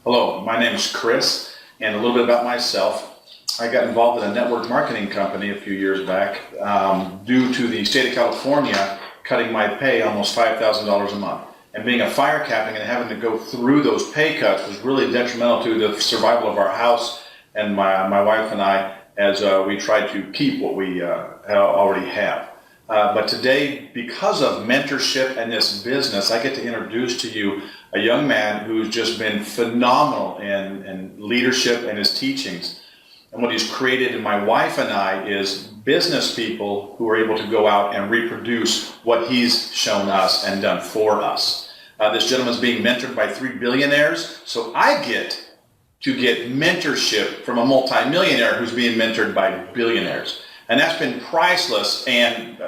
Hello, my name is Chris, and a little bit about myself. I got involved in a network marketing company a few years back due to the state of California cutting my pay almost $5,000 a month. And being a fire captain and having to go through those pay cuts was really detrimental to the survival of our house and my wife and I as we tried to keep what we already have. But today, because of mentorship and this business, I get to introduce to you a young man who's just been phenomenal in leadership and his teachings. And what he's created in my wife and I is business people who are able to go out and reproduce what he's shown us and done for us. This gentleman's being mentored by 3 billionaires, so I get to get mentorship from a multi-millionaire who's being mentored by billionaires. And that's been priceless, and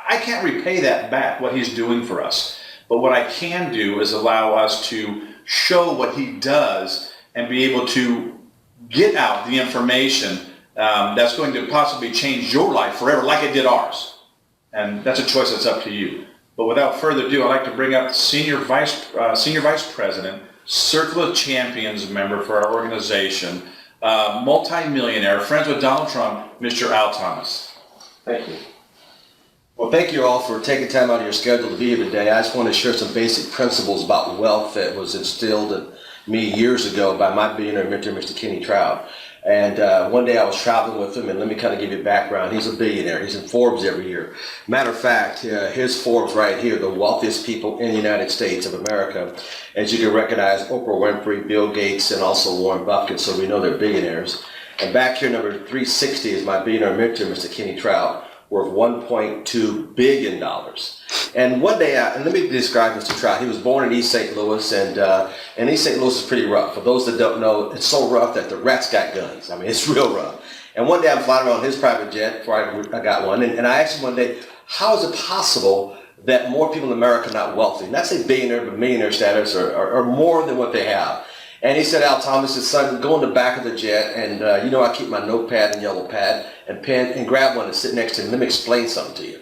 I can't repay that back, what he's doing for us. But what I can do is allow us to show what he does and be able to get out the information that's going to possibly change your life forever, like it did ours. And that's a choice that's up to you. But without further ado, I'd like to bring up Senior Vice President, Circle of Champions member for our organization, multi-millionaire, friends with Donald Trump, Mr. Al Thomas. Thank you. Well, thank you all for taking time out of your schedule to be here today. I just want to share some basic principles about wealth that was instilled in me years ago by my billionaire mentor, Mr. Kenny Trout. And one day I was traveling with him, and let me kind of give you a background. He's a billionaire. He's in Forbes every year. Matter of fact, his Forbes right here, the wealthiest people in the United States of America. As you can recognize, Oprah Winfrey, Bill Gates, and also Warren Buffett, so we know they're billionaires. And back here, number 360 is my billionaire mentor, Mr. Kenny Trout, worth $1.2 billion. And one day, and let me describe Mr. Trout. He was born in East St. Louis, and East St. Louis is pretty rough. For those that don't know, it's so rough that the rats got guns. I mean, it's real rough. And one day I'm flying around his private jet before I got one, and I asked him one day, how is it possible that more people in America are not wealthy? Not say billionaire, but millionaire status, or more than what they have. And he said, Al Thomas, his son, go in the back of the jet, and I keep my notepad and yellow pad and pen, and grab one and sit next to him. Let me explain something to you.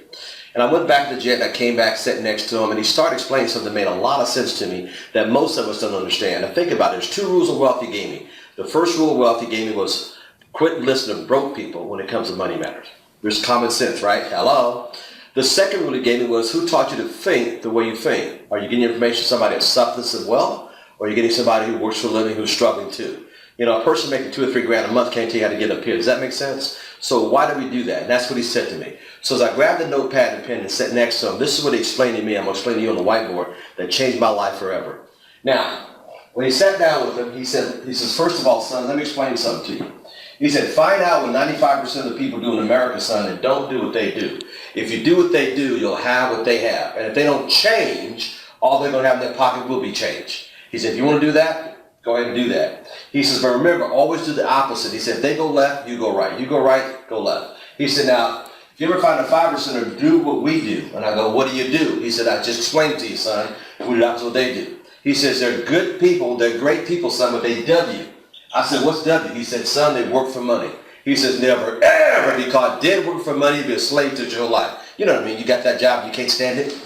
And I went back to the jet, and I came back, sat next to him, and he started explaining something that made a lot of sense to me that most of us don't understand. Now think about it. There's 2 rules of wealth he gave me. The first rule of wealth he gave me was quit listening to broke people when it comes to money matters. There's common sense, right? Hello? The second rule he gave me was who taught you to think the way you think? Are you getting information from somebody that suffers of wealth? Or are you getting somebody who works for a living who's struggling too? A person making $2 or $3 grand a month can't tell you how to get up here. Does that make sense? So why do we do that? And that's what he said to me. So as I grabbed the notepad and pen and sat next to him, this is what he explained to me. I'm going to explain to you on the whiteboard that changed my life forever. Now, when he sat down with him, he says, first of all, son, let me explain something to you. He said, find out what 95% of the people do in America, son, and don't do what they do. If you do what they do, you'll have what they have. And if they don't change, all they're going to have in their pocket will be change. He said, if you want to do that, go ahead and do that. He says, but remember, always do the opposite. He said, if they go left, you go right. You go right, go left. He said, now, if you ever find a 5%er do what we do, and I go, what do you do? He said, I just explained to you, son. That's what they do. He says, they're good people, they're great people, son, but they W. I said, what's W? He said, son, they work for money. He says, never, ever be caught dead working for money, be a slave to your whole life. You know what I mean? You got that job, you can't stand it.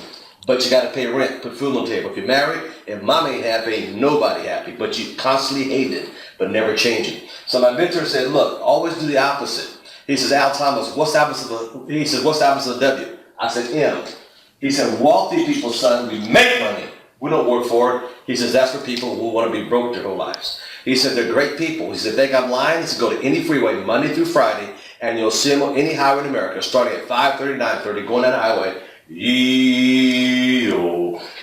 But you got to pay rent, put food on the table. If you're married, if mom ain't happy, ain't nobody happy. But you constantly hate it, but never change it. So my mentor said, look, always do the opposite. He says, Al Thomas, what's the opposite of W? I said, M. He said, wealthy people, son, we make money. We don't work for it. He says, that's for people who want to be broke their whole lives. He said, they're great people. He said, think I'm lying? He said, go to any freeway Monday through Friday, and you'll see them on any highway in America, starting at 5:30, 9:30, going down the highway.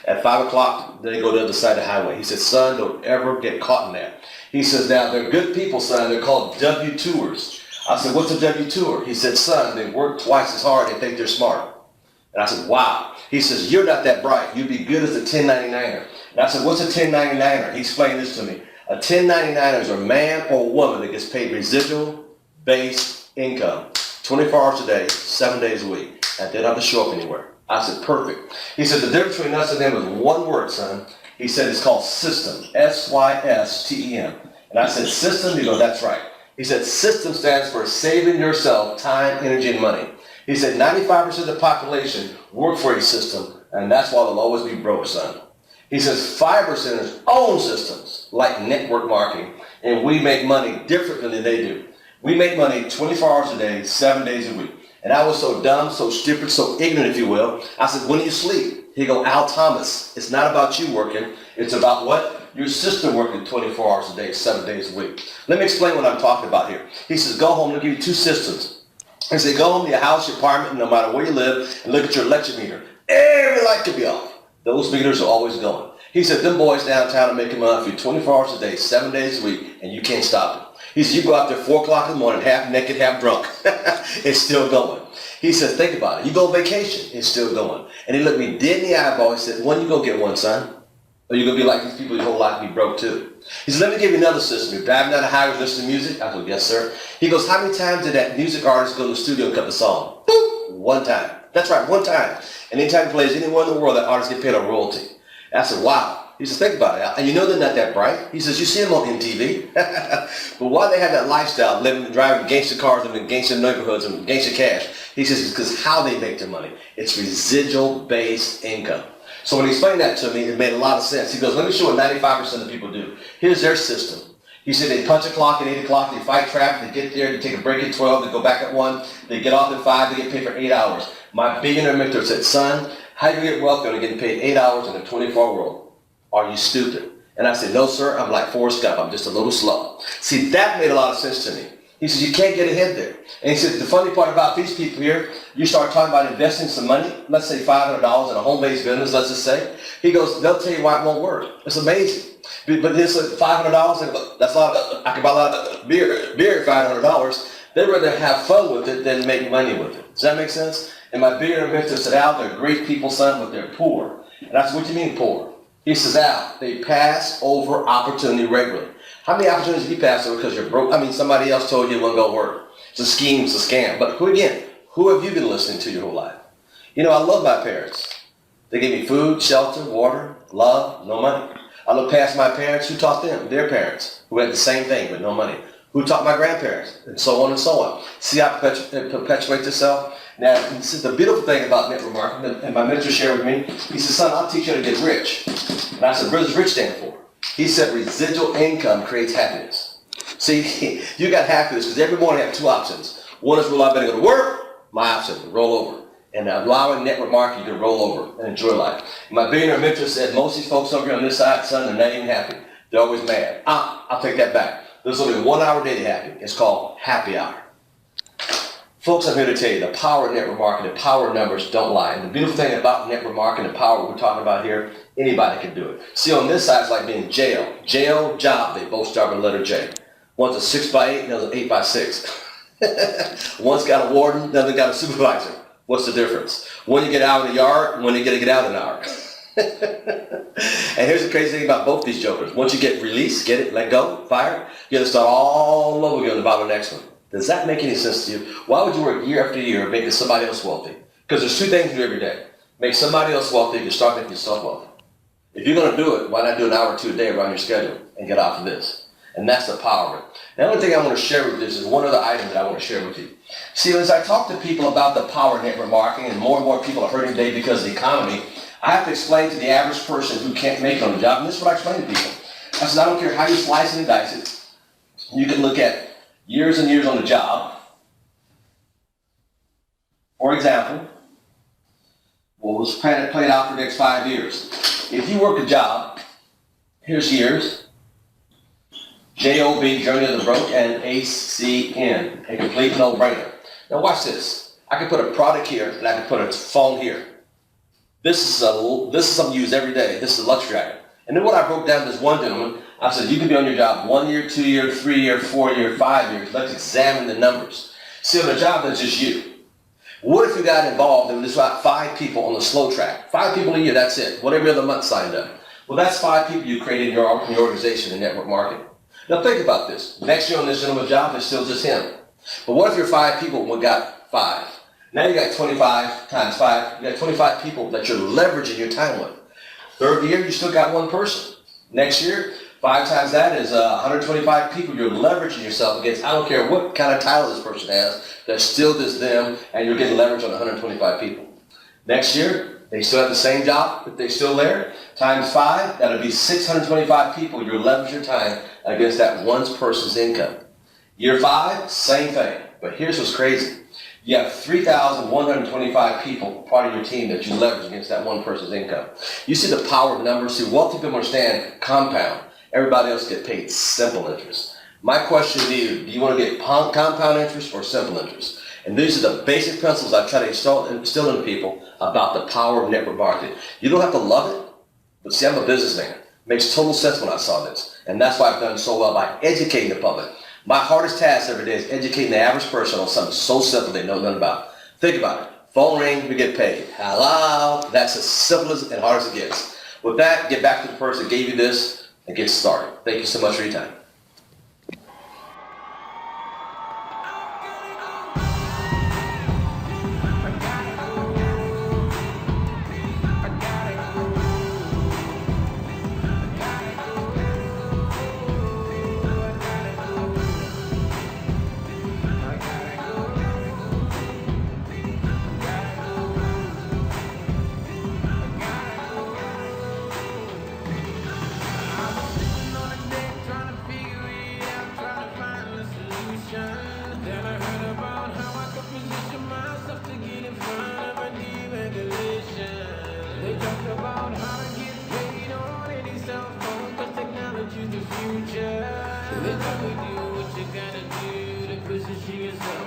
At 5 o'clock, they go to the other side of the highway. He said, son, don't ever get caught in that. He says, now, they're good people, son. They're called W-2ers. I said, what's a W-2er? He said, son, they work twice as hard and think they're smart. And I said, wow. He says, you're not that bright. You'd be good as a 1099er. And I said, what's a 1099er? He explained this to me. A 1099er is a man or woman that gets paid residual-based income, 24 hours a day, 7 days a week, and they don't have to show up anywhere. I said, perfect. He said, the difference between us and them is one word, son. He said, it's called system, S-Y-S-T-E-M. And I said, system? He goes, that's right. He said, system stands for saving yourself time, energy, and money. He said, 95% of the population work for a system, and that's why they'll always be broke, son. He says fiber centers own systems like network marketing, and we make money differently than they do. We make money 24 hours a day, 7 days a week. And I was so dumb, so stupid, so ignorant, if you will. I said, when do you sleep? He go, Al Thomas, it's not about you working. It's about what? Your system working 24 hours a day, 7 days a week. Let me explain what I'm talking about here. He says, go home, I'll give you two systems. He said, go home to your house, your apartment, no matter where you live, and look at your electric meter. Every light could be off. Those meters are always going. He said, them boys downtown are making money for you 24 hours a day, 7 days a week, and you can't stop it. He said, you go out there 4 o'clock in the morning, half naked, half drunk. It's still going. He said, think about it. You go on vacation, it's still going. And he looked me dead in the eyeball. He said, when you gonna get one, son? Or you gonna be like these people your whole life and be broke too? He said, let me give you another system. You're driving down the highway listening to music? I said, yes, sir. He goes, how many times did that music artist go to the studio and cut the song? Boop, one time. That's right, one time. And anytime he plays anywhere in the world, that artist get paid a royalty. And I said, wow. He says, think about it. And you know they're not that bright. He says, you see them on MTV. But why they have that lifestyle, living, driving gangster cars, living in gangster neighborhoods and gangster cash? He says, it's because how they make their money. It's residual-based income. So when he explained that to me, it made a lot of sense. He goes, let me show what 95% of people do. Here's their system. He said they punch a clock at 8 o'clock, they fight traffic, they get there, they take a break at 12, they go back at 1, they get off at 5, they get paid for 8 hours. My billionaire mentor said, son, how do you get wealthy when you're getting paid 8 hours in a 24-hour world? Are you stupid? And I said, no, sir, I'm like Forrest Gump. I'm just a little slow. See, that made a lot of sense to me. He says, you can't get ahead there. And he said, the funny part about these people here, you start talking about investing some money, let's say $500 in a home-based business, let's just say. He goes, they'll tell you why it won't work. It's amazing. But this $500, that's a lot. I can buy a lot of beer at $500. They'd rather have fun with it than make money with it. Does that make sense? And my billionaire mentor said, Al, they're great people, son, but they're poor. And I said, what do you mean poor? He says, Al, they pass over opportunity regularly. How many opportunities did you pass over because you're broke? I mean, somebody else told you it wouldn't go work. It's a scheme, it's a scam. But who have you been listening to your whole life? You know, I love my parents. They gave me food, shelter, water, love, no money. I look past my parents. Who taught them? Their parents, who had the same thing, but no money. Who taught my grandparents? And so on and so on. See how it perpetuates itself? Now, this is the beautiful thing about network marketing, and my mentor shared with me. He said, son, I'll teach you how to get rich. And I said, what does rich stand for? He said, residual income creates happiness. See, you got happiness because every morning I have two options. One is, well, I better go to work. My option, roll over. And allowing network marketing, you can roll over and enjoy life. My billionaire mentor said, most of these folks over here on this side, son, they're not even happy. They're always mad. I'll take that back. There's only 1 hour a day to happy. It's called happy hour. Folks, I'm here to tell you the power of network marketing, the power of numbers don't lie. And the beautiful thing about network marketing, the power we're talking about here, anybody can do it. See, on this side, it's like being jail. Jail, job, they both start with the letter J. One's a 6x8, the other's an 8x6. One's got a warden, the other got a supervisor. What's the difference? One you get out in the yard, one you get out in an hour. And here's the crazy thing about both these jokers. Once you get released, get it, let go, fired, you got to start all over again about the next one. Does that make any sense to you? Why would you work year after year making somebody else wealthy? Because there's two things you do every day. Make somebody else wealthy, you start making yourself wealthy. If you're going to do it, why not do an hour or two a day around your schedule and get off of this? And that's the power of it. The only thing I want to share with this is one other item that I want to share with you. See, as I talk to people about the power of network marketing, and more people are hurting today because of the economy, I have to explain to the average person who can't make it on the job, and this is what I explain to people. I said, I don't care how you slice and dice it. You can look at years and years on the job. For example, what was played out for the next 5 years. If you work a job, here's years. J-O-B, Journey of the Broke, and A-C-N, a complete no-brainer. Now watch this. I can put a product here, and I can put a phone here. This is something you use every day. This is a luxury item. And then what I broke down to this one gentleman, I said, you can be on your job 1 year, 2 year, 3 year, 4 year, 5 years. Let's examine the numbers. See, on the job, that's just you. What if you got involved and there's about 5 people on the slow track? 5 people a year, that's it. What every other month signed up. Well, that's 5 people you created in your organization in network marketing. Now think about this. Next year on this gentleman's job, it's still just him. But what if your 5 people got 5? Now you got 25 times 5. You got 25 people that you're leveraging your time with. Third year, you still got 1 person. Next year, 5 times that is 125 people you're leveraging yourself against. I don't care what kind of title this person has, that's still just them, and you're getting leverage on 125 people. Next year, They still have the same job, but they're still there. Times 5, that'll be 625 people. You're leveraging your time against that one person's income. Year 5, same thing. But here's what's crazy. You have 3,125 people, part of your team, that you leverage against that one person's income. You see the power of numbers. See, wealthy people understand compound. Everybody else get paid simple interest. My question to you, do you want to get compound interest or simple interest? And these are the basic principles I try to instill in people about the power of network marketing. You don't have to love it, but see, I'm a businessman. It makes total sense when I saw this. And that's why I've done so well by educating the public. My hardest task every day is educating the average person on something so simple they know nothing about. Think about it. Phone ring, we get paid. Hello. That's as simple and hard as it gets. With that, get back to the person that gave you this and get started. Thank you so much for your time. Future. Let me do what you gotta do to position yourself.